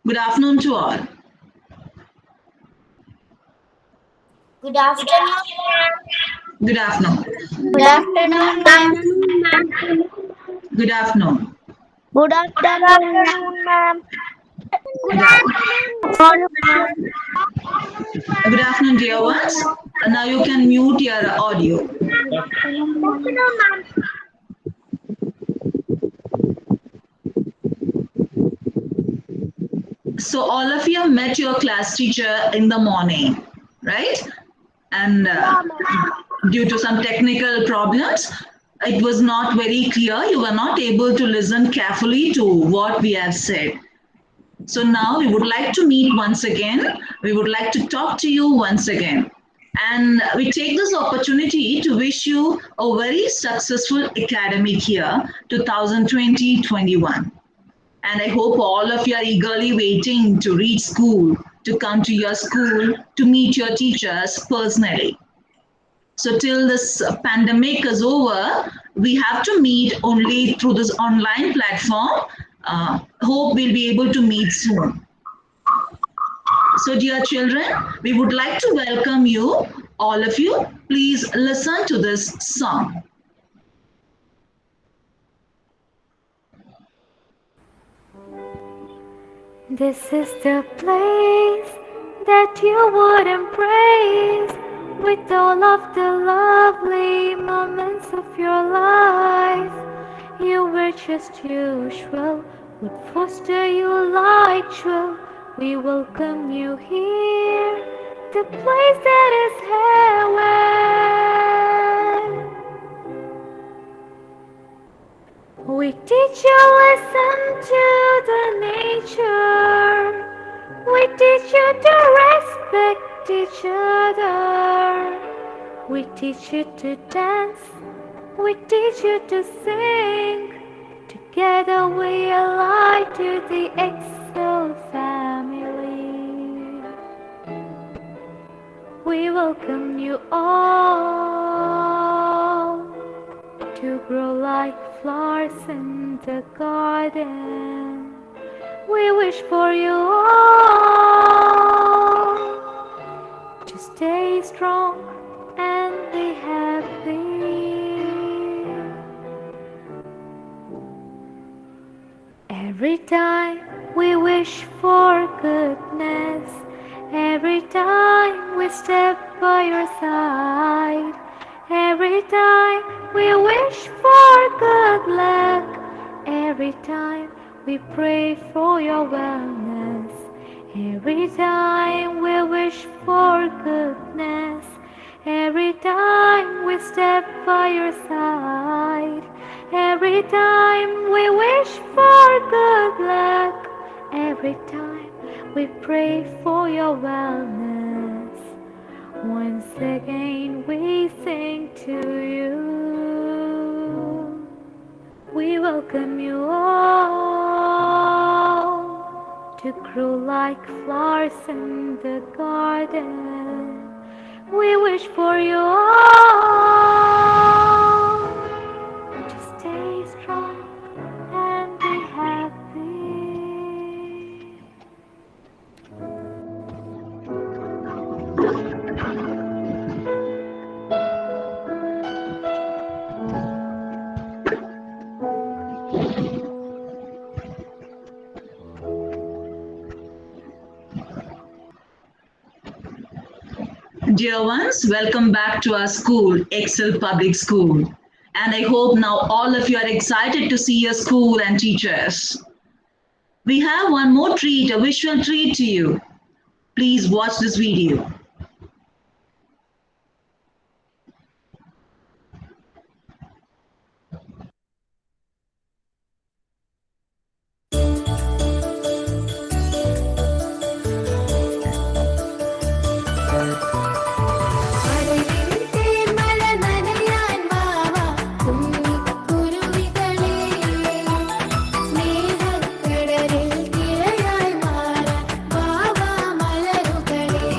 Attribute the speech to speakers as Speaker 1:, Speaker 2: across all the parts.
Speaker 1: Good afternoon to all.
Speaker 2: Good afternoon.
Speaker 1: Good afternoon.
Speaker 2: Good afternoon, ma'am.
Speaker 1: Good afternoon.
Speaker 2: Good
Speaker 3: Good
Speaker 2: afternoon, ma'am.
Speaker 3: afternoon, ma'am. Good
Speaker 1: Good,
Speaker 3: afternoon, ma'am.
Speaker 1: good afternoon, dear ones. Now you can mute your audio.
Speaker 3: Good afternoon, ma'am.
Speaker 1: So all of you have met your class teacher in the morning, right? And
Speaker 3: Yeah, ma'am.
Speaker 1: due to some technical problems, it was not very clear. You were not able to listen carefully to what we have said. So now we would like to meet once again. We would like to talk to you once again. And we take this opportunity to wish you a very successful academic year 2020-21. And I hope all of you are eagerly waiting to reach school, to come to your school, to meet your teachers personally. So till this pandemic is over, we have to meet only through this online platform. Hope we'll be able to meet soon. So, dear children, we would like to welcome you, all of you. Please listen to this song.
Speaker 3: This is the place that you would embrace with all of the lovely moments of your life. You were just usual, would foster you like true. We welcome you here, the place that is heaven. We teach you listen to the nature. We teach you to respect each other. We teach you to dance. We teach you to sing. Together we ally to the Excel family. We welcome you all to grow like flowers in the garden. We wish for you all to stay strong and be happy. Every time we wish for goodness, every time we step by your side, every time we wish for good luck, every time we pray for your wellness, every time we wish for goodness, every time we step by your side, every time we wish for good luck, every time we pray for your wellness. Once again we sing to you. We welcome you all to grow like flowers in the garden. We wish for you all to stay strong and be happy.
Speaker 1: Dear ones, welcome back to our school, Excel Public School. And I hope now all of you are excited to see your school and teachers. We have one more treat, a visual treat to you. Please watch this video.
Speaker 3: സ്നേഹക്കടലിൽ തിരയായി മാറാൻ വാ വാ മലരുകളേ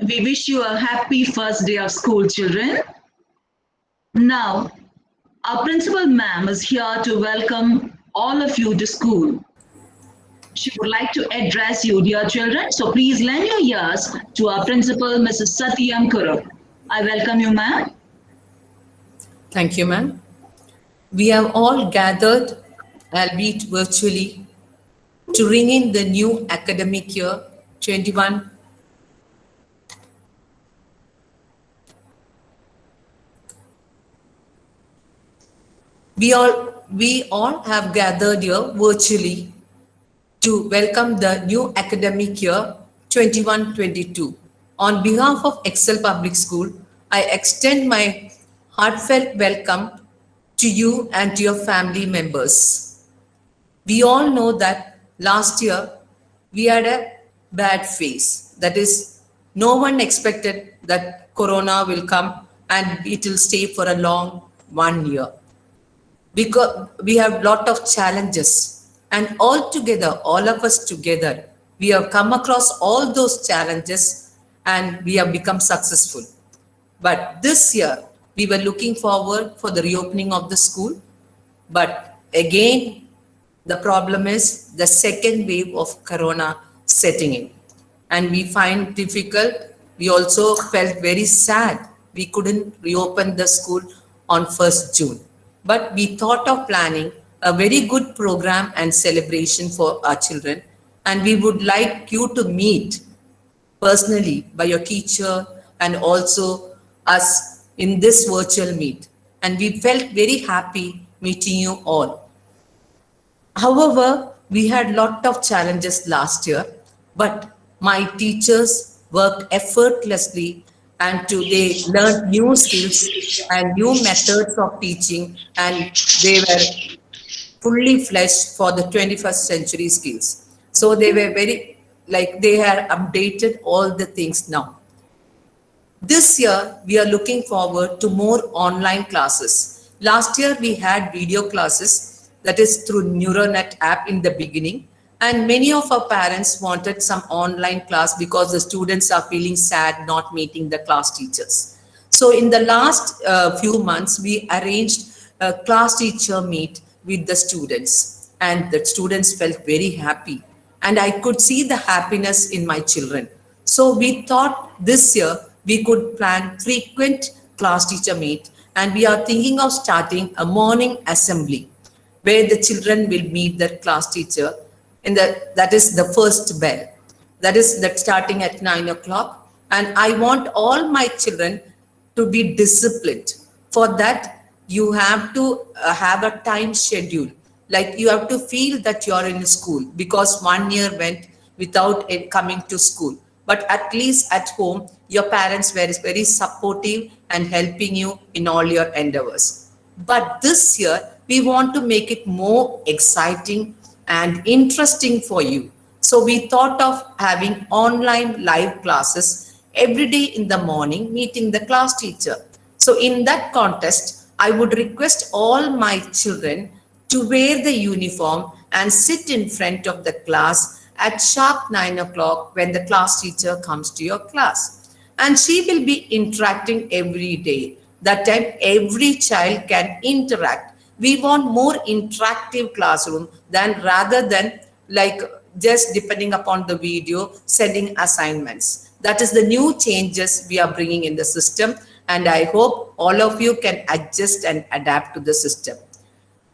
Speaker 1: we wish you a happy first day of school, children. Now, our principal ma'am is here to welcome all of you to school. She would like to address you, dear children. So please lend your ears to our principal, Mrs. Satyam Kurup. I welcome you, ma'am.
Speaker 4: Thank you, ma'am. We have all gathered, albeit virtually, to ring in the new academic year 21. We all have gathered here virtually to welcome the new academic year 21-22. On behalf of Excel Public School, I extend my heartfelt welcome to you and to your family members. We all know that last year we had a bad phase. That is, no one expected that Corona will come and it will stay for a long 1 year. Because we have lot of challenges, and all together, all of us together, we have come across all those challenges and we have become successful. But this year, we were looking forward for the reopening of the school. But again, the problem is the second wave of Corona setting in. And we find difficult. We also felt very sad. We couldn't reopen the school on 1st June. But we thought of planning a very good program and celebration for our children. And we would like you to meet personally by your teacher and also us in this virtual meet. And we felt very happy meeting you all. However, we had lot of challenges last year, but my teachers worked effortlessly and they learned new skills and new methods of teaching, and they were fully fledged for the 21st century skills. So they were they had updated all the things now. This year, we are looking forward to more online classes. Last year, we had video classes, that is through NeuroNet app in the beginning. And many of our parents wanted some online class because the students are feeling sad not meeting the class teachers. So in the last few months, we arranged a class teacher meet with the students, and the students felt very happy. And I could see the happiness in my children. So we thought this year we could plan frequent class teacher meet, and we are thinking of starting a morning assembly where the children will meet their class teacher. That is the first bell. That is starting at 9 o'clock. And I want all my children to be disciplined. For that, you have to have a time schedule. Like you have to feel that you are in school, because 1 year went without coming to school. But at least at home, your parents were very supportive and helping you in all your endeavors. But this year, we want to make it more exciting and interesting for you. So we thought of having online live classes every day in the morning, meeting the class teacher. So in that context, I would request all my children to wear the uniform and sit in front of the class at sharp 9 o'clock when the class teacher comes to your class. And she will be interacting every day. That time, every child can interact. We want more interactive classroom rather than like just depending upon the video, sending assignments. That is the new changes we are bringing in the system. And I hope all of you can adjust and adapt to the system.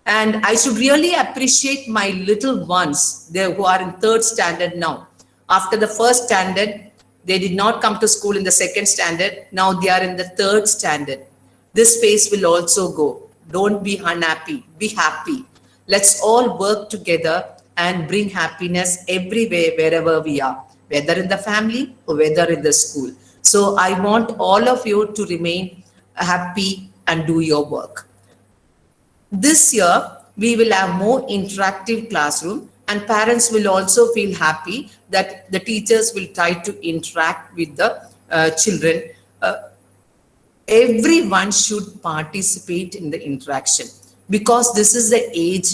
Speaker 4: And I should really appreciate my little ones there who are in 3rd standard now. After the 1st standard, they did not come to school in the 2nd standard. Now they are in the 3rd standard. This phase will also go. Don't be unhappy, be happy. Let's all work together and bring happiness everywhere, wherever we are, whether in the family or whether in the school. So I want all of you to remain happy and do your work. This year, we will have more interactive classroom, and parents will also feel happy that the teachers will try to interact with the children. Everyone should participate in the interaction, because this is the age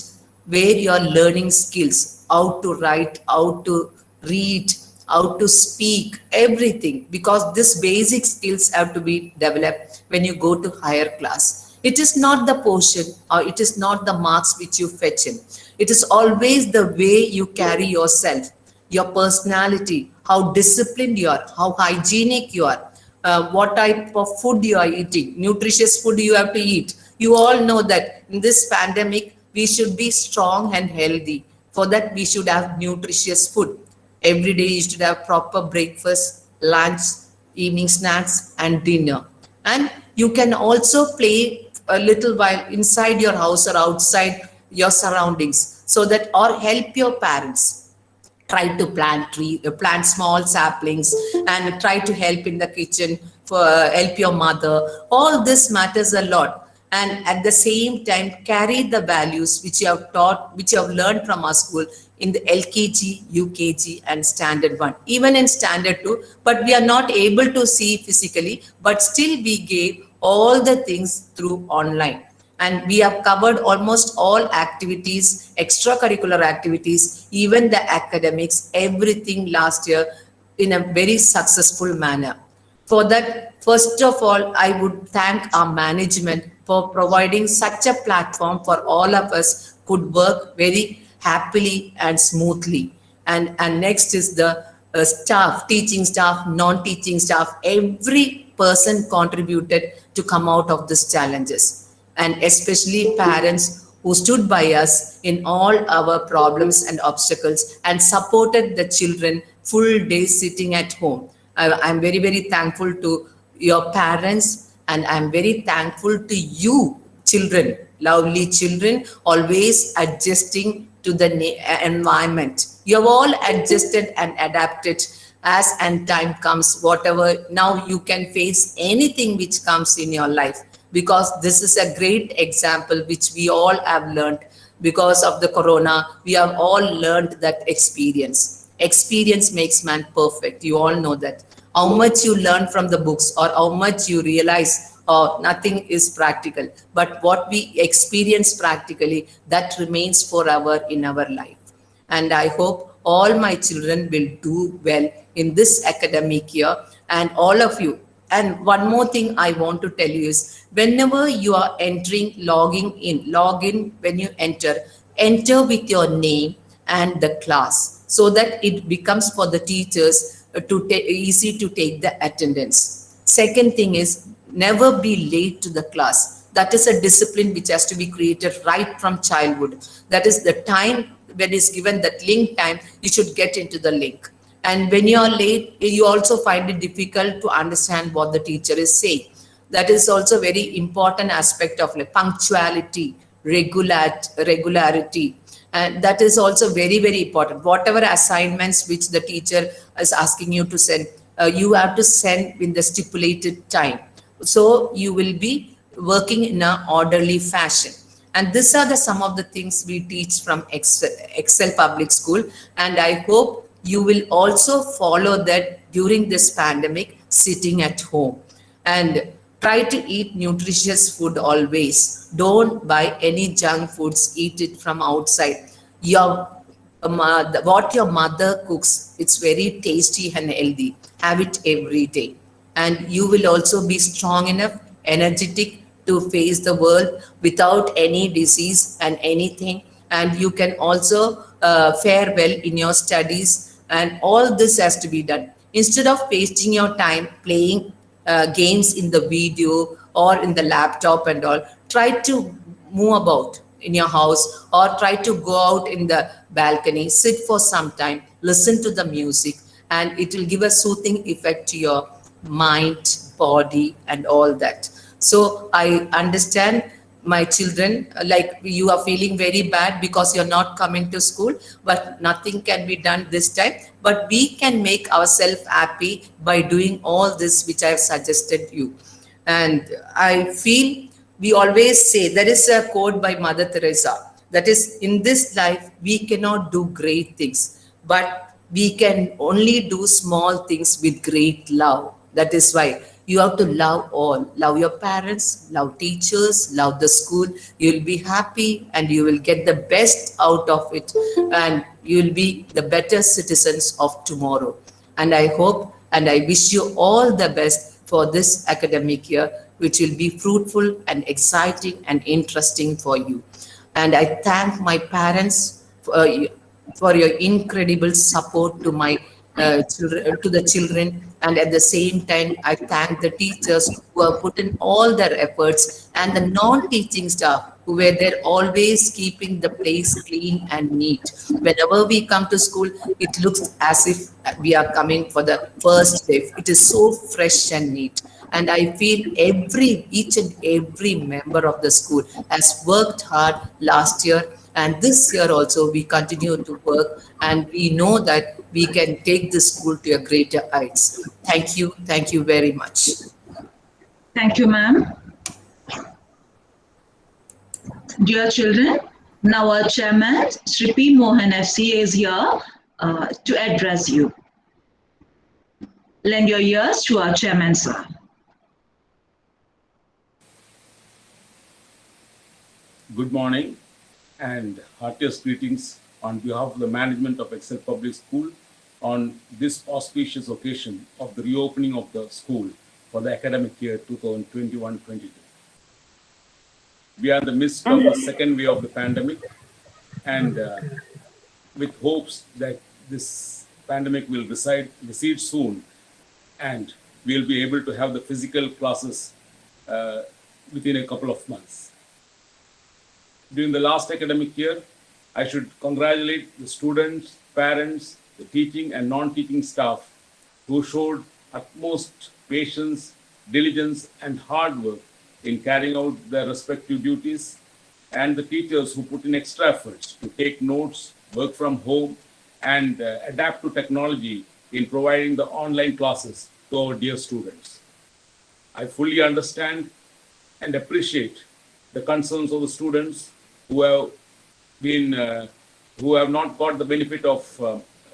Speaker 4: where you are learning skills, how to write, how to read, how to speak, everything, because this basic skills have to be developed when you go to higher class. It is not the portion or it is not the marks which you fetch in. It is always the way you carry yourself, your personality, how disciplined you are, how hygienic you are, what type of food you are eating, nutritious food you have to eat. You all know that in this pandemic, we should be strong and healthy. For that, we should have nutritious food. Every day, you should have proper breakfast, lunch, evening snacks, and dinner. And you can also play a little while inside your house or outside your surroundings, so that, or help your parents. Try to plant small saplings, and try to help in the kitchen, for help your mother. All this matters a lot. And at the same time, carry the values which you have taught, which you have learned from our school in the LKG, UKG, and Standard 1, even in Standard 2. But we are not able to see physically, but still we gave all the things through online. And we have covered almost all activities, extracurricular activities, even the academics, everything last year in a very successful manner. For that, first of all, I would thank our management for providing such a platform for all of us could work very happily and smoothly. And next is the staff, teaching staff, non-teaching staff, every person contributed to come out of these challenges. And especially parents who stood by us in all our problems and obstacles and supported the children full day sitting at home. I'm very, very thankful to your parents, and I'm very thankful to you, children, lovely children, always adjusting to the environment. You have all adjusted and adapted as and time comes, whatever. Now you can face anything which comes in your life, because this is a great example which we all have learned. Because of the corona, we have all learned that experience. Experience makes man perfect. You all know that. How much you learn from the books, or how much you realize, or nothing is practical. But what we experience practically, that remains forever in our life. And I hope all my children will do well in this academic year, and all of you. And one more thing I want to tell you is, whenever you are entering, log in when you enter with your name and the class, so that it becomes for the teachers easy to take the attendance. Second thing is, never be late to the class. That is a discipline which has to be created right from childhood. That is the time when is given, that link time, you should get into the link. And when you are late, you also find it difficult to understand what the teacher is saying. That is also a very important aspect of punctuality, regularity. And that is also very, very important. Whatever assignments which the teacher is asking you to send, you have to send in the stipulated time. So you will be working in an orderly fashion. And these are some of the things we teach from Excel Public School. And I hope you will also follow that during this pandemic, sitting at home. And try to eat nutritious food always. Don't buy any junk foods, eat it from outside. What your mother cooks, it's very tasty and healthy. Have it every day. And you will also be strong enough, energetic to face the world without any disease and anything. And you can also fare well in your studies. And all this has to be done. Instead of wasting your time playing games in the video or in the laptop and all, try to move about in your house, or try to go out in the balcony, sit for some time, listen to the music, and it will give a soothing effect to your mind, body, and all that. So I understand my children, like you are feeling very bad because you're not coming to school, but nothing can be done this time. But we can make ourselves happy by doing all this which I have suggested you. And I feel we always say, there is a quote by Mother Teresa, that is, in this life we cannot do great things, but we can only do small things with great love. That is why you have to love all. Love your parents, love teachers, love the school. You will be happy and you will get the best out of it, and you will be the better citizens of tomorrow. And I hope and I wish you all the best for this academic year, which will be fruitful and exciting and interesting for you. And I thank my parents for your incredible support to my children, to the children, and at the same time, I thank the teachers who have put in all their efforts and the non-teaching staff who were there always keeping the place clean and neat. Whenever we come to school, it looks as if we are coming for the first day. It is so fresh and neat. And I feel each and every member of the school has worked hard last year, and this year also we continue to work, and we know that we can take this school to a greater heights. Thank you very much.
Speaker 1: Thank you, ma'am. Dear children, now our chairman, Shri P. Mohan FC, is here to address you. Lend your ears to our chairman, sir.
Speaker 5: Good morning and heartiest greetings on behalf of the management of Excel Public School on this auspicious occasion of the reopening of the school for the academic year 2021-22. We are in the midst of the second wave of the pandemic, and with hopes that this pandemic will recede soon and we'll be able to have the physical classes within a couple of months. During the last academic year, I should congratulate the students, parents, the teaching and non-teaching staff who showed utmost patience, diligence, and hard work in carrying out their respective duties, and the teachers who put in extra efforts to take notes, work from home, and adapt to technology in providing the online classes to our dear students. I fully understand and appreciate the concerns of the students who have not got the benefit of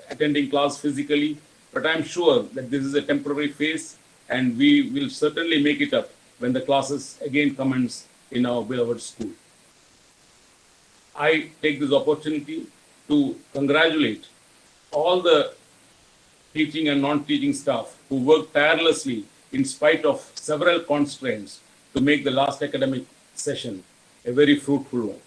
Speaker 5: attending class physically, but I'm sure that this is a temporary phase, and we will certainly make it up when the classes again commence in our beloved school. I take this opportunity to congratulate all the teaching and non-teaching staff who worked tirelessly in spite of several constraints to make the last academic session a very fruitful one.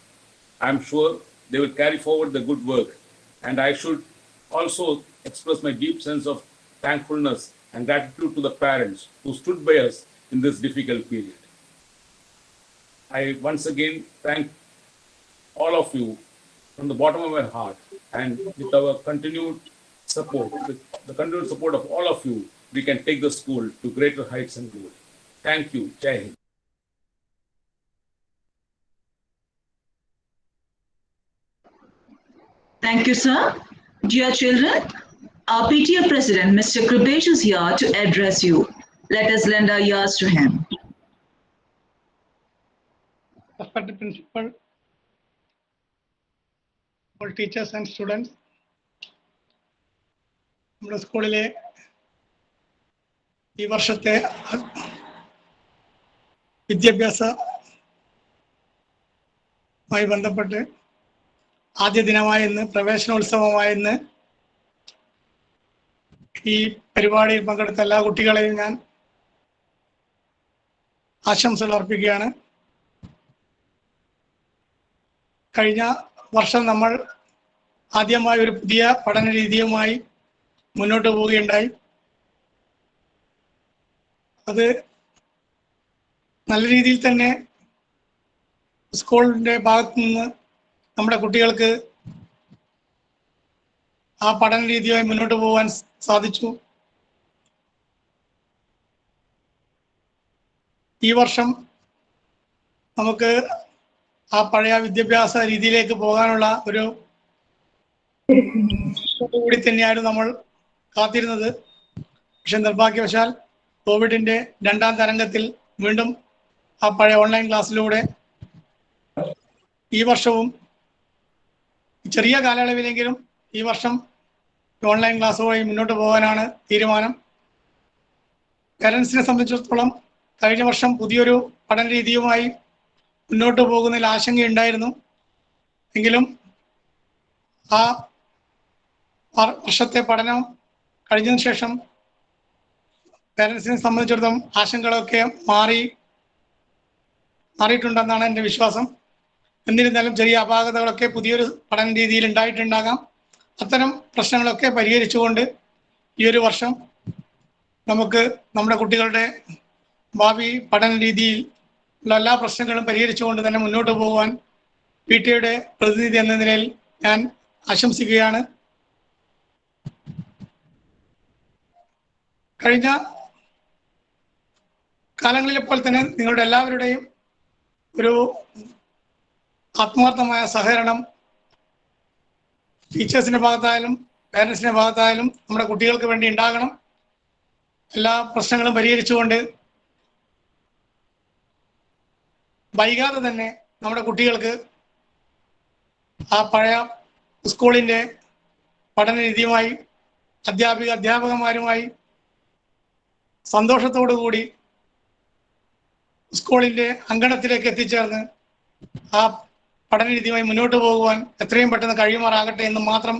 Speaker 5: I'm sure they will carry forward the good work, and I should also express my deep sense of thankfulness and gratitude to the parents who stood by us in this difficult period. I once again thank all of you from the bottom of my heart, and with our continued support, with the continued support of all of you, we can take the school to greater heights and glory. Thank you. Jai Hind.
Speaker 1: Thank you, sir. Dear children, our PTA president, Mr. Kripesh, is here to address you. Let us lend our ears to him.
Speaker 6: Respected principal, all teachers and students, നമ്മുടെ സ്കൂളിലെ ഈ വർഷത്തെ വിദ്യാഭ്യാസവുമായി ബന്ധപ്പെട്ട് ആദ്യ ദിനമായ ഇന്ന്, പ്രവേശനോത്സവമായ ഇന്ന്, ഈ പരിപാടിയിൽ പങ്കെടുത്ത എല്ലാ കുട്ടികളെയും ഞാൻ ആശംസകൾ അർപ്പിക്കുകയാണ്. കഴിഞ്ഞ വർഷം നമ്മൾ ആദ്യമായി ഒരു പുതിയ പഠന രീതിയുമായി മുന്നോട്ട് പോവുകയുണ്ടായി. അത് നല്ല രീതിയിൽ തന്നെ സ്കൂളിൻ്റെ ഭാഗത്തു നിന്ന് നമ്മുടെ കുട്ടികൾക്ക് ആ പഠന രീതിയുമായി മുന്നോട്ട് പോകാൻ സാധിച്ചു. ഈ വർഷം നമുക്ക് ആ പഴയ വിദ്യാഭ്യാസ രീതിയിലേക്ക് പോകാനുള്ള ഒരു കൂടി തന്നെയായിരുന്നു നമ്മൾ കാത്തിരുന്നത്. പക്ഷെ നിർഭാഗ്യവശാൽ കോവിഡിന്റെ രണ്ടാം തരംഗത്തിൽ വീണ്ടും ആ പഴയ ഓൺലൈൻ ക്ലാസ്സിലൂടെ ഈ വർഷവും ചെറിയ കാലയളവിലെങ്കിലും ഈ വർഷം ഓൺലൈൻ ക്ലാസ്സുമായി മുന്നോട്ട് പോകാനാണ് തീരുമാനം. പേരൻസിനെ സംബന്ധിച്ചിടത്തോളം കഴിഞ്ഞ വർഷം പുതിയൊരു പഠന രീതിയുമായി മുന്നോട്ട് പോകുന്നതിൽ ആശങ്കയുണ്ടായിരുന്നു. എങ്കിലും ആ വർഷത്തെ പഠനം കഴിഞ്ഞതിന് ശേഷം പേരൻസിനെ സംബന്ധിച്ചിടത്തോളം ആശങ്കകളൊക്കെ മാറിയിട്ടുണ്ടെന്നാണ് എൻ്റെ വിശ്വാസം. എന്നിരുന്നാലും ചെറിയ അപാകതകളൊക്കെ പുതിയൊരു പഠന രീതിയിൽ ഉണ്ടായിട്ടുണ്ടാകാം. അത്തരം പ്രശ്നങ്ങളൊക്കെ പരിഹരിച്ചുകൊണ്ട് ഈ ഒരു വർഷം നമുക്ക് നമ്മുടെ കുട്ടികളുടെ ഭാവി പഠന രീതിയിലുള്ള എല്ലാ പ്രശ്നങ്ങളും പരിഹരിച്ചുകൊണ്ട് തന്നെ മുന്നോട്ട് പോകുവാൻ PTA പ്രതിനിധി എന്ന നിലയിൽ ഞാൻ ആശംസിക്കുകയാണ്. കഴിഞ്ഞ കാലങ്ങളിലെ പോലെ തന്നെ നിങ്ങളുടെ എല്ലാവരുടെയും ഒരു ആത്മാർത്ഥമായ സഹകരണം ടീച്ചേഴ്സിന്റെ ഭാഗത്തായാലും പേരൻസിന്റെ ഭാഗത്തായാലും നമ്മുടെ കുട്ടികൾക്ക് വേണ്ടി ഉണ്ടാകണം. എല്ലാ പ്രശ്നങ്ങളും പരിഹരിച്ചുകൊണ്ട് വൈകാതെ തന്നെ നമ്മുടെ കുട്ടികൾക്ക് ആ പഴയ സ്കൂളിൻ്റെ പഠന രീതിയുമായി അധ്യാപകന്മാരുമായി സന്തോഷത്തോടു കൂടി സ്കൂളിൻ്റെ അങ്കണത്തിലേക്ക് എത്തിച്ചേർന്ന് ആ പഠന രീതിയുമായി മുന്നോട്ട് പോകുവാൻ എത്രയും പെട്ടെന്ന് കഴിയുമാറാകട്ടെ എന്ന് മാത്രം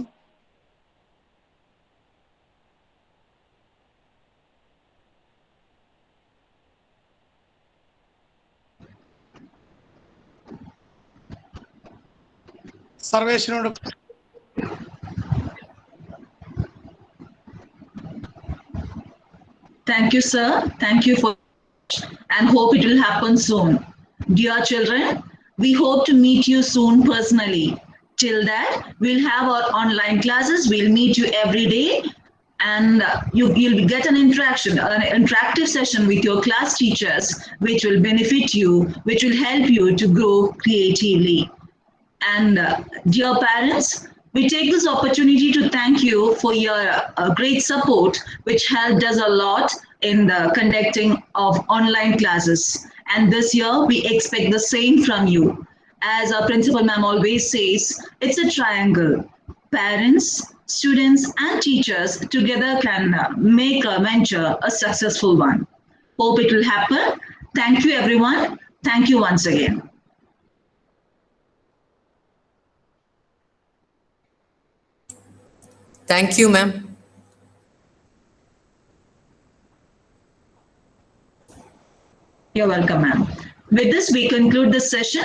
Speaker 6: സർവേശ്വരനോട്
Speaker 1: Thank you, sir. Thank you for and hope it will happen soon. Dear children, we hope to meet you soon personally. Till that, we'll have our online classes. We'll meet you every day, and you'll get an interactive session with your class teachers, which will benefit you, which will help you to grow creatively. And dear parents, we take this opportunity to thank you for your great support, which helped us a lot in the conducting of online classes. And this year, we expect the same from you. As our principal ma'am always says, it's a triangle. Parents, students, and teachers together can make a venture a successful one. Hope it will happen. Thank you, everyone. Thank you once again.
Speaker 4: Thank you, ma'am.
Speaker 1: You're welcome, ma'am. With this, we conclude this session.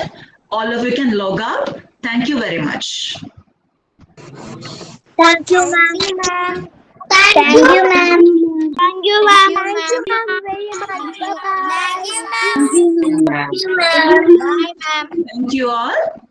Speaker 1: All of you can log out. Thank you very much.
Speaker 2: Thank you, ma'am. Thank you, ma'am. Thank you, ma'am. Thank you, ma'am. Very much. Thank you, ma'am. Thank you, ma'am. Bye, ma'am.
Speaker 1: Thank you all.